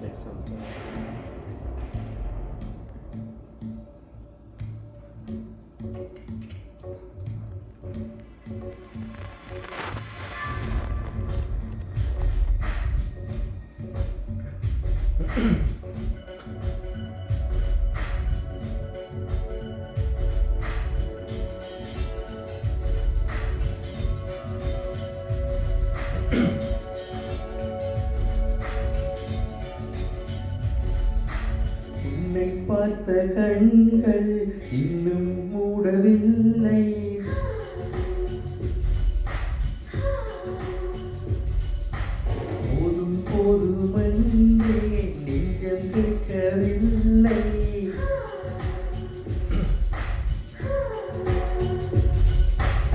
take some time. உன்னை பார்த்த கண்கள் இன்னும் மூடவில்லை. போதும் போதுமென்றே நெஞ்சம் கேட்கவில்லை.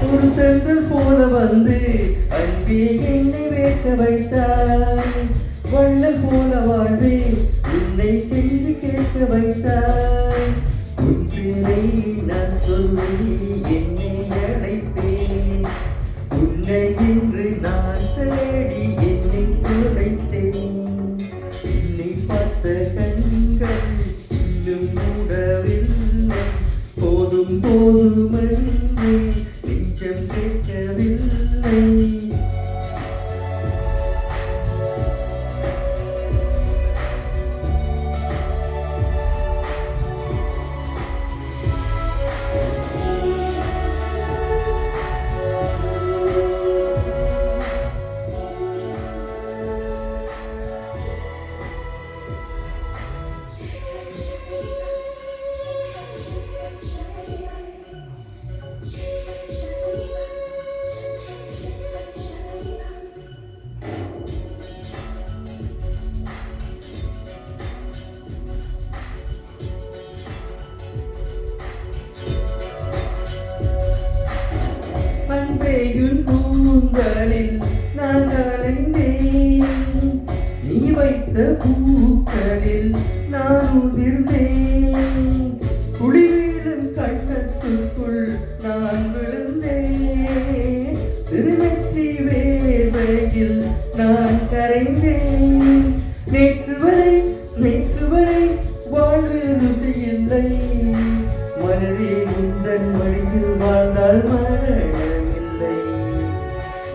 ஒரு தென்றல் போல வந்து அன்பே என்னை வேக்க வைத்தாய். வள்ளல் போல வாழ்வே உன்னை கெஞ்சி கேட்க வைத்தாய். உன் பேரை நான் சொல்லி என்னை அழைப்பேன். உன்னை இன்று நான் தேடி என்னை தொலைத்தேன். என்னை பார்த்த கண்கள் இன்னும் மூடவில்லை. போதும் போதுமென்றே நெஞ்சம் கேட்கவில்லை. அன்பேயுன் பூங்களில் நான் கலைந்தேன். நீ வைத்த பூக்களில் நான் உதிர்ந்தேன். குடிவீழும் கண்ணத்துக்குள் நான் விழுந்தேன். சிறுநெற்றி வேர்வையில் நான் கரைந்தேன். நேற்று வரை வாழ்வில் ருசியில்லை. மனதே உந்தன் மடியில் வாழ்ந்தால் மரணமில்லை.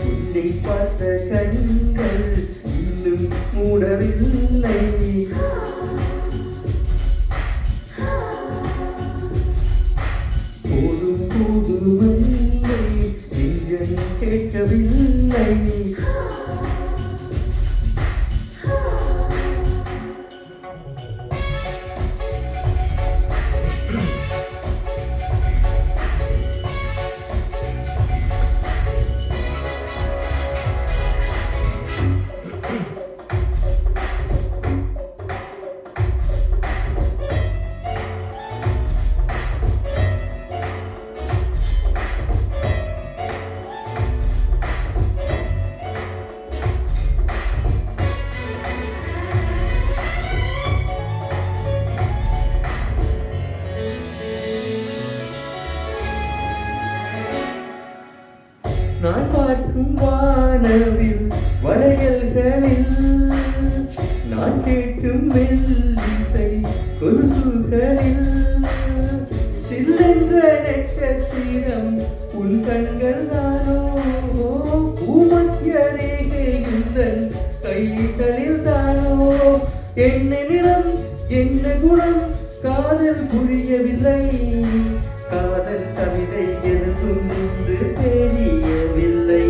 உன்னை பார்த்த கண்கள் இன்னும் மூடவில்லை. போதும் போதுமென்றே நெஞ்சம் கேட்கவில்லை. நான் பார்க்கும் வானவில் வளையல்களில் நான் கேட்கும் மெல்லிசை கொலுசுகளில் சில்லென்ற நட்சத்திரம் உன் கண்கள் தானோ. பூமத்திய ரேகையுந்தன் கைகளில் தானோ. என்ன நிறம் என்ன குணம் காதல் புரியவில்லை. காதல் கவிதை எதுவும் என்று தெரியவில்லை.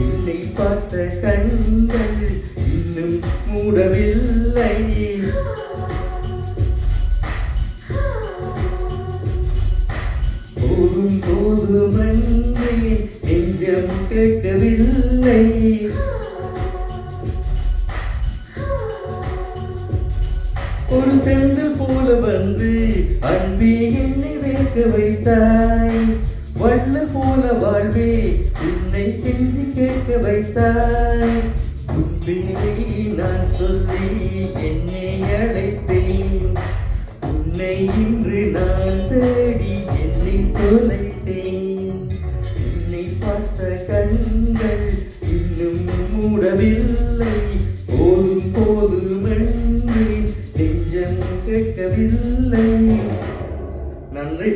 என்னை பார்த்த கண்கள் இன்னும் மூடவில்லை. போதும் போதுமென்றே நெஞ்சம் கேட்கவில்லை. ஒரு தென்றல் போல வந்து அன்பே என்னை வேக்க வைத்தாய். வள்ளல் போல வாழ்வே உன்னை கெஞ்சி கேட்க வைத்தாய். உன் பேரை நான் சொல்லி என்னை அழைத்தேன். உன்னை இன்று நான் தேடி என்னை தொலைத்தேன். என்னை பார்த்த கண்கள் இன்னும் மூடவில்லை. போதும் போதுமென்று நெஞ்சம் கேட்கவில்லை. நன்றி.